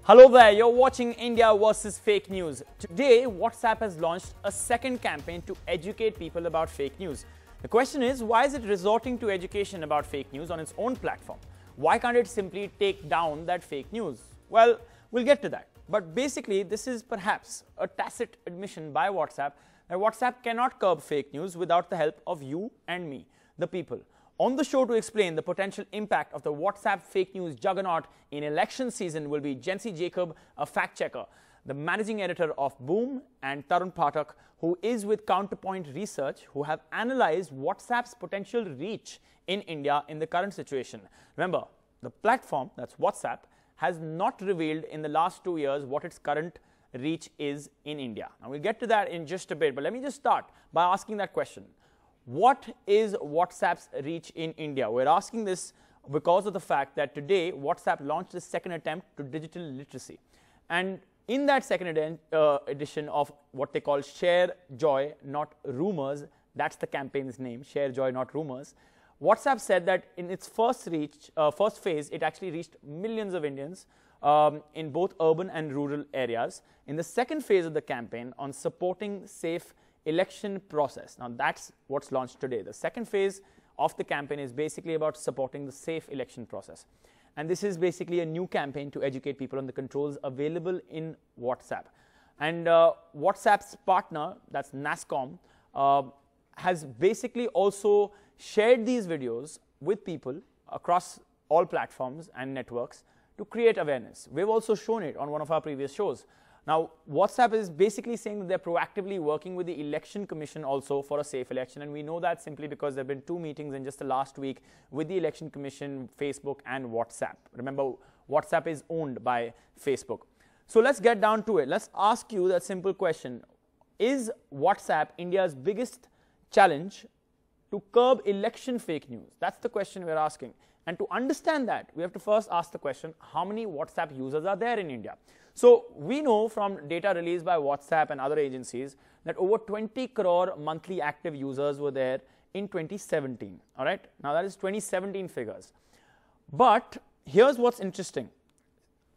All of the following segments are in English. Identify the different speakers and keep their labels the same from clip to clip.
Speaker 1: Hello there, you're watching India versus fake news. Today, WhatsApp has launched a second campaign to educate people about fake news. The question is, why is it resorting to education about fake news on its own platform? Why can't it simply take down that fake news? Well, we'll get to that. But basically, this is perhaps a tacit admission by WhatsApp that WhatsApp cannot curb fake news without the help of you and me, the people. On the show to explain the potential impact of the WhatsApp fake news juggernaut in election season will be Jency Jacob, a fact checker, the managing editor of Boom, and Tarun Pathak, who is with Counterpoint Research, who have analyzed WhatsApp's potential reach in India in the current situation. Remember, the platform, that's WhatsApp, has not revealed in the last 2 years what its current reach is in India. Now, we'll get to that in just a bit, but let me just start by asking that question. What is WhatsApp's reach in India? We're asking this because of the fact that today WhatsApp launched its second attempt to digital literacy. And in that second edition of what they call Share Joy, Not Rumors, that's the campaign's name, Share Joy, Not Rumors, WhatsApp said that in its first phase, it actually reached millions of Indians in both urban and rural areas. In the second phase of the campaign on supporting safe election process. Now, that's what's launched today. The second phase of the campaign is basically about supporting the safe election process. And this is basically a new campaign to educate people on the controls available in WhatsApp. And WhatsApp's partner, that's NASCOM, has basically also shared these videos with people across all platforms and networks to create awareness. We've also shown it on one of our previous shows. Now, WhatsApp is basically saying that they're proactively working with the Election Commission also for a safe election, and we know that simply because there have been 2 meetings in just the last week with the Election Commission, Facebook, and WhatsApp. Remember, WhatsApp is owned by Facebook. So let's get down to it. Let's ask you that simple question. Is WhatsApp India's biggest challenge to curb election fake news? That's the question we're asking. And to understand that, we have to first ask the question, how many WhatsApp users are there in India? So we know from data released by WhatsApp and other agencies that over 20 crore monthly active users were there in 2017. All right. Now, that is 2017 figures. But here's what's interesting.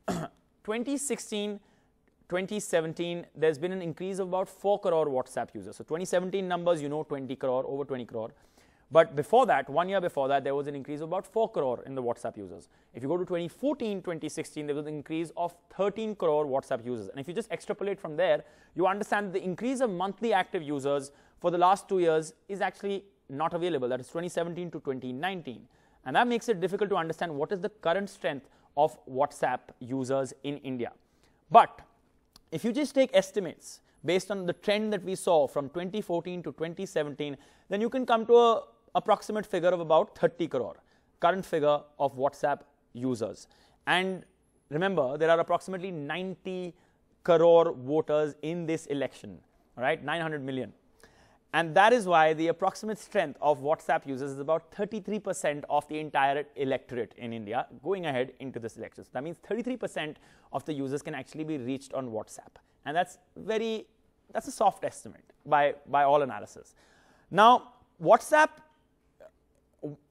Speaker 1: 2016, 2017, there's been an increase of about 4 crore WhatsApp users. So 2017 numbers, you know, 20 crore, over 20 crore. But before that, 1 year before that, there was an increase of about 4 crore in the WhatsApp users. If you go to 2014, 2016, there was an increase of 13 crore WhatsApp users. And if you just extrapolate from there, you understand the increase of monthly active users for the last 2 years is actually not available. That is 2017 to 2019. And that makes it difficult to understand what is the current strength of WhatsApp users in India. But if you just take estimates based on the trend that we saw from 2014 to 2017, then you can come to a approximate figure of about 30 crore, current figure of WhatsApp users. And remember, there are approximately 90 crore voters in this election, all right, 900 million. And that is why the approximate strength of WhatsApp users is about 33% of the entire electorate in India going ahead into this election. So that means 33% of the users can actually be reached on WhatsApp. And that's a soft estimate by all analysis. Now, WhatsApp,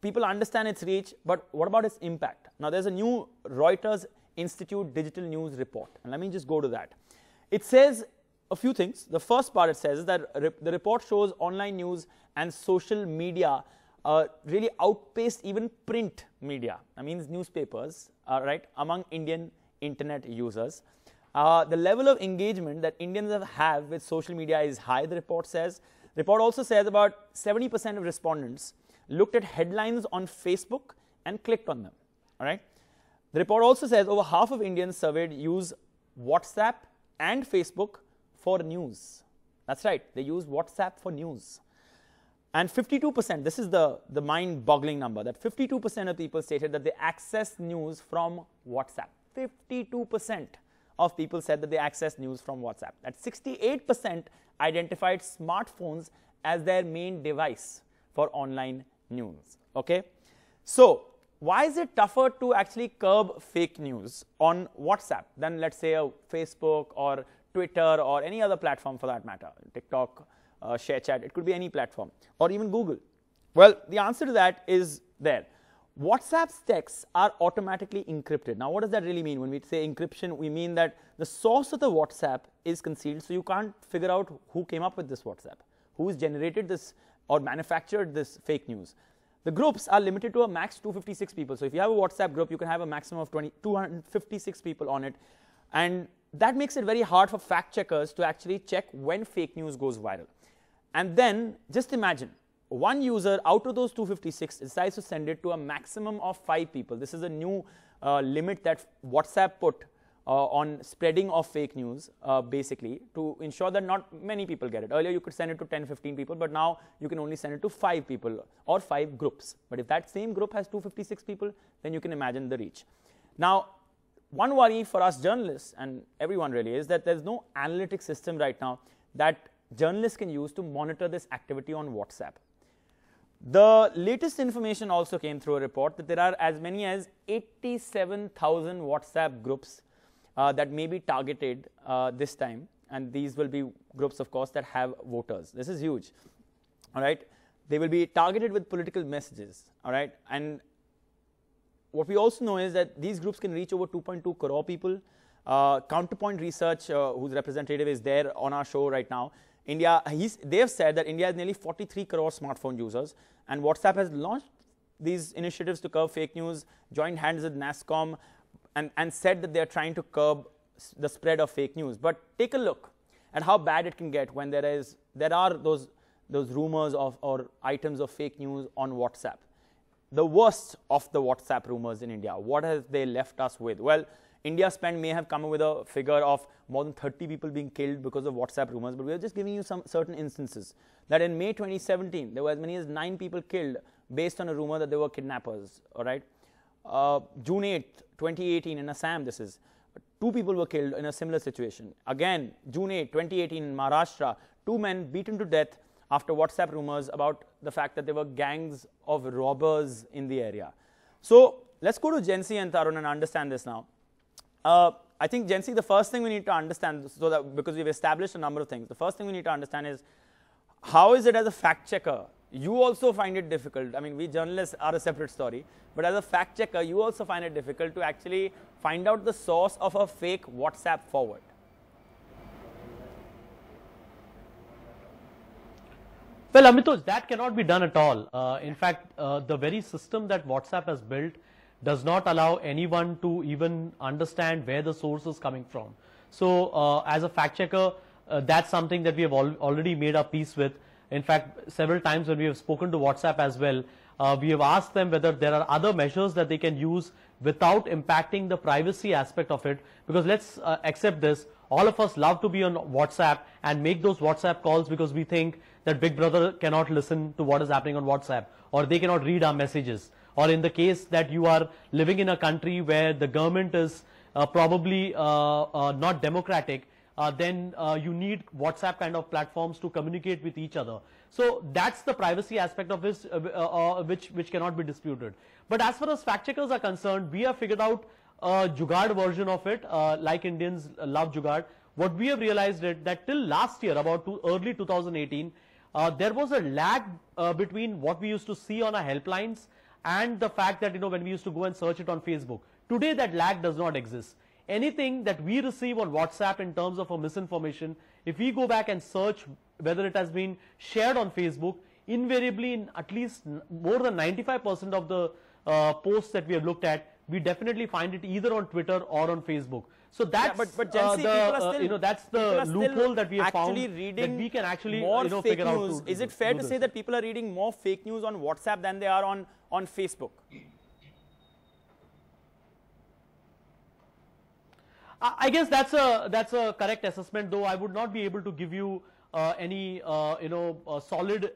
Speaker 1: people understand its reach, but what about its impact? Now, there's a new Reuters Institute Digital News report, and let me just go to that. It says a few things. The first part it says is that the report shows online news and social media really outpaced even print media. That means newspapers, right, among Indian internet users. The level of engagement that Indians have with social media is high, the report says. The report also says about 70% of respondents looked at headlines on Facebook and clicked on them. All right. The report also says over half of Indians surveyed use WhatsApp and Facebook for news. That's right. They use WhatsApp for news. And 52%, this is the mind-boggling number, that 52% of people stated that they access news from WhatsApp. 52% of people said that they access news from WhatsApp. That 68% identified smartphones as their main device for online news. Okay, so why is it tougher to actually curb fake news on WhatsApp than, let's say, a Facebook or Twitter or any other platform for that matter, TikTok, ShareChat, it could be any platform, or even Google? Well, the answer to that is there. WhatsApp's texts are automatically encrypted. Now, what does that really mean? When we say encryption, we mean that the source of the WhatsApp is concealed, so you can't figure out who came up with this WhatsApp, who has generated this or manufactured this fake news. The groups are limited to a max 256 people. So if you have a WhatsApp group, you can have a maximum of 256 people on it. And that makes it very hard for fact checkers to actually check when fake news goes viral. And then just imagine, one user out of those 256 decides to send it to a maximum of 5 people. This is a new limit that WhatsApp put on spreading of fake news, basically, to ensure that not many people get it. Earlier, you could send it to 10, 15 people, but now you can only send it to 5 people or 5 groups. But if that same group has 256 people, then you can imagine the reach. Now, one worry for us journalists and everyone really is that there's no analytic system right now that journalists can use to monitor this activity on WhatsApp. The latest information also came through a report that there are as many as 87,000 WhatsApp groups that may be targeted this time, and these will be groups, of course, that have voters. This is huge, all right? They will be targeted with political messages, all right? And what we also know is that these groups can reach over 2.2 crore people. Counterpoint Research, whose representative is there on our show right now, they have said that India has nearly 43 crore smartphone users, and WhatsApp has launched these initiatives to curb fake news, joined hands with NASSCOM, and said that they are trying to curb the spread of fake news. But take a look at how bad it can get when there are those rumors or items of fake news on WhatsApp. The worst of the WhatsApp rumors in India, what have they left us with? Well, India Spend may have come up with a figure of more than 30 people being killed because of WhatsApp rumors, but we are just giving you some certain instances. That in May 2017, there were as many as 9 people killed based on a rumor that they were kidnappers, all right? June 8th, 2018 in Assam, this is, 2 people were killed in a similar situation. Again, June 8, 2018 in Maharashtra, 2 men beaten to death after WhatsApp rumors about the fact that there were gangs of robbers in the area. So let's go to Jency and Tarun and understand this now. I think, Jency, the first thing we need to understand, so that because we've established a number of things, the first thing we need to understand is, how is it as a fact checker? You also find it difficult. I mean, we journalists are a separate story, but as a fact checker, you also find it difficult to actually find out the source of a fake WhatsApp forward.
Speaker 2: Well, Amitoj, that cannot be done at all. In fact, the very system that WhatsApp has built does not allow anyone to even understand where the source is coming from. So, as a fact checker, that's something that we have already made our peace with. In fact, several times when we have spoken to WhatsApp as well, we have asked them whether there are other measures that they can use without impacting the privacy aspect of it. Because let's accept this, all of us love to be on WhatsApp and make those WhatsApp calls because we think that Big Brother cannot listen to what is happening on WhatsApp, or they cannot read our messages. Or in the case that you are living in a country where the government is probably not democratic, then you need WhatsApp kind of platforms to communicate with each other. So that's the privacy aspect of this, which cannot be disputed. But as far as fact checkers are concerned, we have figured out a jugaad version of it, like Indians love jugaad. What we have realized is that till last year, about early 2018, there was a lag between what we used to see on our helplines and the fact that, when we used to go and search it on Facebook. Today, that lag does not exist. Anything that we receive on WhatsApp in terms of a misinformation, if we go back and search whether it has been shared on Facebook, invariably in at least more than 95% of the posts that we have looked at, we definitely find it either on Twitter or on Facebook. So that's that's the loophole that we have found, that we can actually figure out.
Speaker 1: Is it fair to say that people are reading more fake news on WhatsApp than they are on Facebook?
Speaker 2: I guess that's a correct assessment, though I would not be able to give you any solid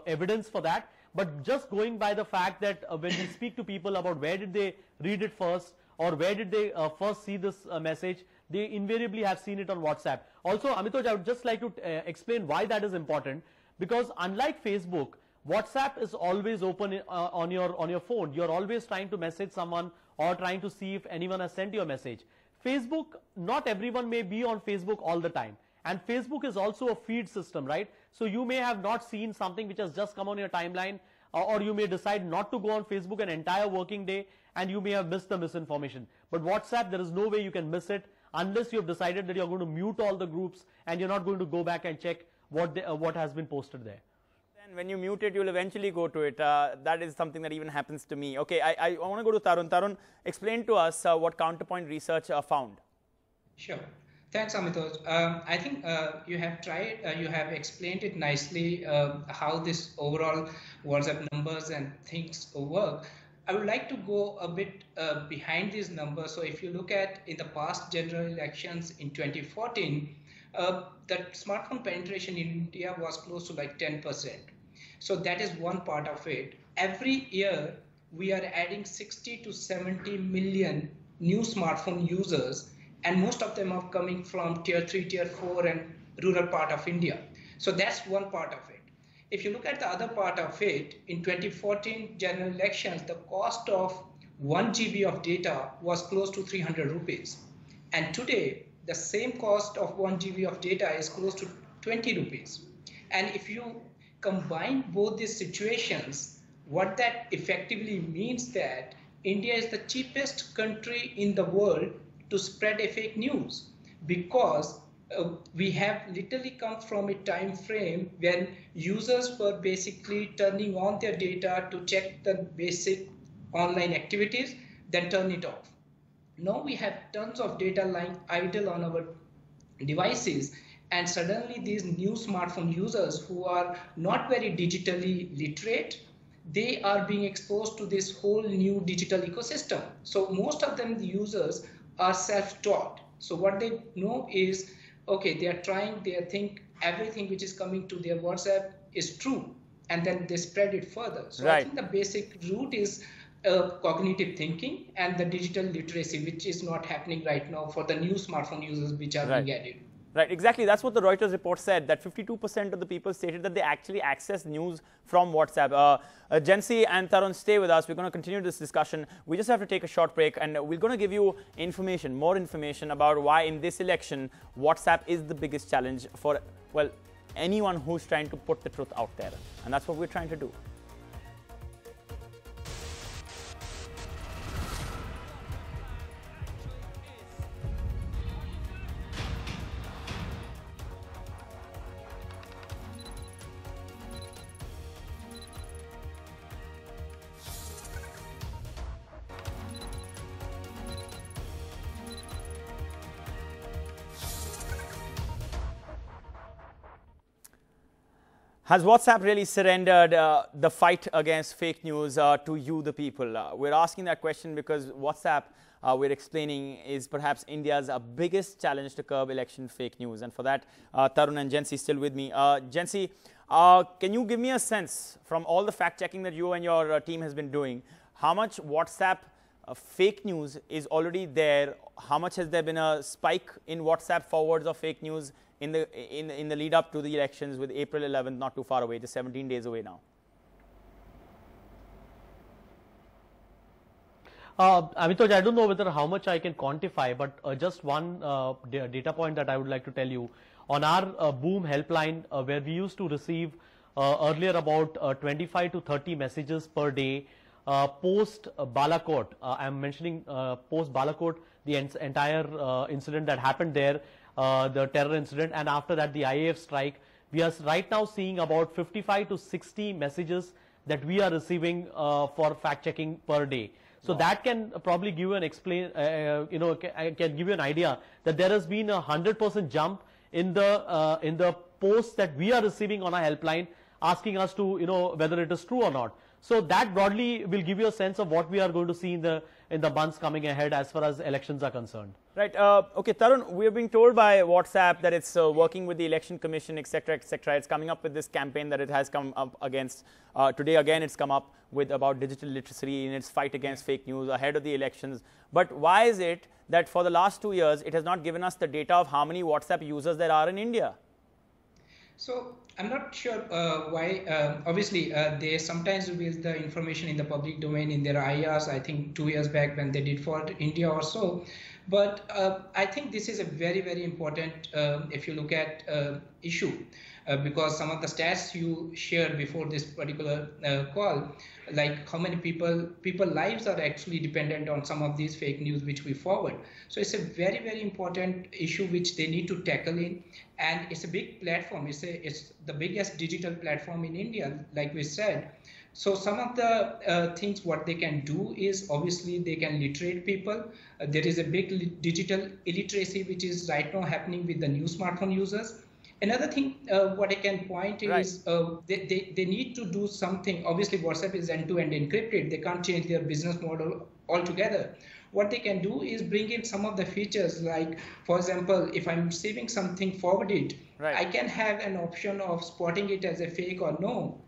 Speaker 2: evidence for that. But just going by the fact that when we speak to people about where did they read it first, or where did they first see this message, they invariably have seen it on WhatsApp. Also, Amitoj, I would just like to explain why that is important, because unlike Facebook, WhatsApp is always open on your phone. You're always trying to message someone or trying to see if anyone has sent you a message. Facebook, not everyone may be on Facebook all the time. And Facebook is also a feed system, right? So you may have not seen something which has just come on your timeline or you may decide not to go on Facebook an entire working day and you may have missed the misinformation. But WhatsApp, there is no way you can miss it unless you have decided that you're going to mute all the groups and you're not going to go back and check what has been posted there.
Speaker 1: Then when you mute it, you'll eventually go to it. That is something that even happens to me. Okay, I want to go to Tarun. Tarun, explain to us what Counterpoint Research found.
Speaker 3: Sure. Thanks, Amitoj. I think you have explained it nicely how this overall WhatsApp numbers and things work. I would like to go a bit behind these numbers. So if you look at in the past general elections in 2014, the smartphone penetration in India was close to like 10%. So that is one part of it. Every year, we are adding 60 to 70 million new smartphone users, and most of them are coming from tier 3, tier 4 and rural part of India. So that's one part of it. If you look at the other part of it, in 2014 general elections, the cost of 1 GB of data was close to 300 rupees. And today, the same cost of 1 GB of data is close to 20 rupees. And if you combine both these situations, what that effectively means that India is the cheapest country in the world to spread a fake news, because we have literally come from a time frame when users were basically turning on their data to check the basic online activities, then turn it off. Now we have tons of data lying idle on our devices, and suddenly these new smartphone users who are not very digitally literate, they are being exposed to this whole new digital ecosystem. So most of them, the users, are self-taught. So what they know is, okay, they are trying, they think everything which is coming to their WhatsApp is true, and then they spread it further. So
Speaker 1: right.
Speaker 3: I think the basic root is cognitive thinking and the digital literacy, which is not happening right now for the new smartphone users which are being added.
Speaker 1: Right, exactly. That's what the Reuters report said, that 52% of the people stated that they actually access news from WhatsApp. Jency and Tarun, stay with us. We're going to continue this discussion. We just have to take a short break, and we're going to give you information, more information about why in this election, WhatsApp is the biggest challenge for, well, anyone who's trying to put the truth out there. And that's what we're trying to do. Has WhatsApp really surrendered the fight against fake news to you, the people? We're asking that question because WhatsApp, we're explaining, is perhaps India's biggest challenge to curb election fake news. And for that, Tarun and Jency still with me. Jency, can you give me a sense from all the fact-checking that you and your team has been doing, how much WhatsApp fake news is already there? How much has there been a spike in WhatsApp forwards of fake news in the lead up to the elections, with April 11th not too far away, just 17 days away now?
Speaker 2: Amitoj, I don't know whether how much I can quantify, but just one data point that I would like to tell you. On our Boom helpline, where we used to receive earlier about 25 to 30 messages per day, post Balakot, I'm mentioning post Balakot, the entire incident that happened there, the terror incident, and after that the IAF strike, we are right now seeing about 55 to 60 messages that we are receiving for fact checking per day. So that can probably give you an can give you an idea that there has been a 100% jump in the posts that we are receiving on our helpline, asking us to whether it is true or not. So that broadly will give you a sense of what we are going to see in the months coming ahead as far as elections are concerned.
Speaker 1: Right. Okay, Tarun, we are being told by WhatsApp that it's working with the Election Commission, etc., etc. It's coming up with this campaign that it has come up against. Today, again, it's come up with about digital literacy in its fight against fake news ahead of the elections. But why is it that for the last 2 years, it has not given us the data of how many WhatsApp users there are in India?
Speaker 3: So I'm not sure why. Obviously, they sometimes reveal the information in the public domain in their IRs. I think 2 years back when they did for India or so. But I think this is a very, very important, if you look at issue. because some of the stats you shared before this particular call, like how many people lives are actually dependent on some of these fake news which we forward. So it's a very, very important issue which they need to tackle in, and it's a big platform. It's the biggest digital platform in India, like we said. So some of the things what they can do is, obviously they can literate people. There is a big digital illiteracy which is right now happening with the new smartphone users. Another thing what I can point is they need to do something. Obviously WhatsApp is end-to-end encrypted. They can't change their business model altogether. What they can do is bring in some of the features, like, for example, if I'm receiving something forwarded, I can have an option of spotting it as a fake or no,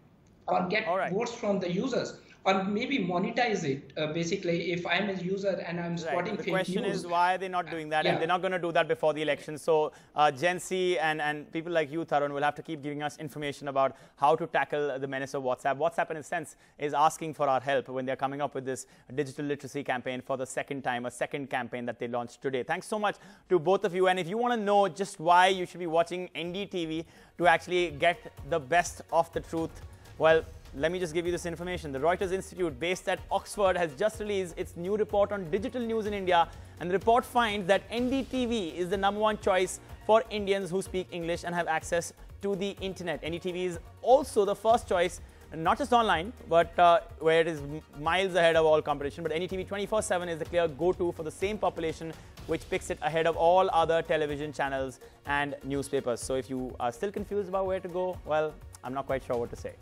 Speaker 3: or get votes from the users, or maybe monetize it. Basically, if I'm a user and I'm spotting fake news.
Speaker 1: The question is, why are they not doing that? And they're not going to do that before the election. So Gen Z and people like you, Tarun, will have to keep giving us information about how to tackle the menace of WhatsApp. WhatsApp, in a sense, is asking for our help when they're coming up with this digital literacy campaign for the second time, a second campaign that they launched today. Thanks so much to both of you. And if you want to know just why you should be watching NDTV to actually get the best of the truth, well, let me just give you this information. The Reuters Institute, based at Oxford, has just released its new report on digital news in India. And the report finds that NDTV is the #1 choice for Indians who speak English and have access to the internet. NDTV is also the first choice, not just online, but where it is miles ahead of all competition. But NDTV 24/7 is the clear go-to for the same population, which picks it ahead of all other television channels and newspapers. So if you are still confused about where to go, well, I'm not quite sure what to say.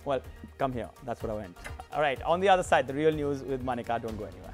Speaker 1: Well, come here. That's what I went. All right. On the other side, the real news with Manika. Don't go anywhere.